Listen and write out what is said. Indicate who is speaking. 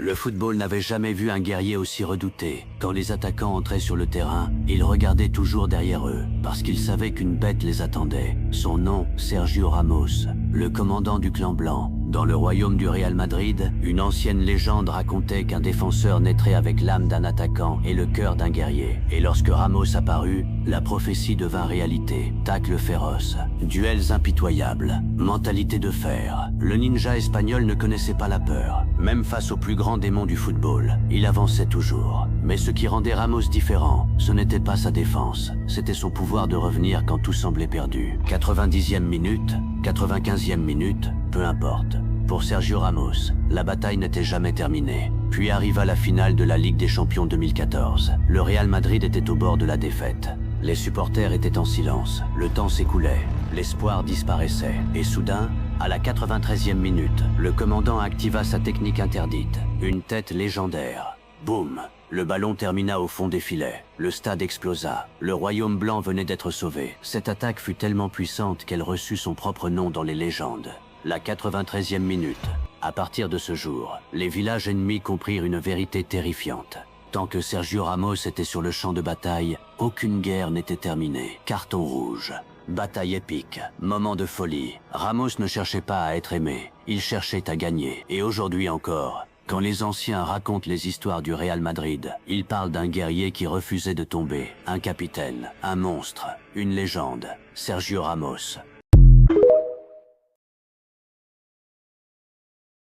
Speaker 1: Le football n'avait jamais vu un guerrier aussi redouté. Quand les attaquants entraient sur le terrain, ils regardaient toujours derrière eux, parce qu'ils savaient qu'une bête les attendait. Son nom, Sergio Ramos, le commandant du clan blanc. Dans le royaume du Real Madrid, une ancienne légende racontait qu'un défenseur naîtrait avec l'âme d'un attaquant et le cœur d'un guerrier. Et lorsque Ramos apparut, la prophétie devint réalité. Tacles féroces, duels impitoyables, mentalité de fer. Le ninja espagnol ne connaissait pas la peur. Même face au plus grand démon du football, il avançait toujours. Mais ce qui rendait Ramos différent, ce n'était pas sa défense, c'était son pouvoir de revenir quand tout semblait perdu. 90e minute, 95e minute, peu importe. Pour Sergio Ramos, la bataille n'était jamais terminée. Puis arriva la finale de la Ligue des Champions 2014. Le Real Madrid était au bord de la défaite. Les supporters étaient en silence, le temps s'écoulait, l'espoir disparaissait. Et soudain, à la 93e minute, le commandant activa sa technique interdite, une tête légendaire. Boum! Le ballon termina au fond des filets. Le stade explosa. Le royaume blanc venait d'être sauvé. Cette attaque fut tellement puissante qu'elle reçut son propre nom dans les légendes. La 93e minute. À partir de ce jour, les villages ennemis comprirent une vérité terrifiante. Tant que Sergio Ramos était sur le champ de bataille, aucune guerre n'était terminée. Carton rouge. Bataille épique, moment de folie. Ramos ne cherchait pas à être aimé, il cherchait à gagner. Et aujourd'hui encore, quand les anciens racontent les histoires du Real Madrid, ils parlent d'un guerrier qui refusait de tomber, un capitaine, un monstre, une légende, Sergio Ramos.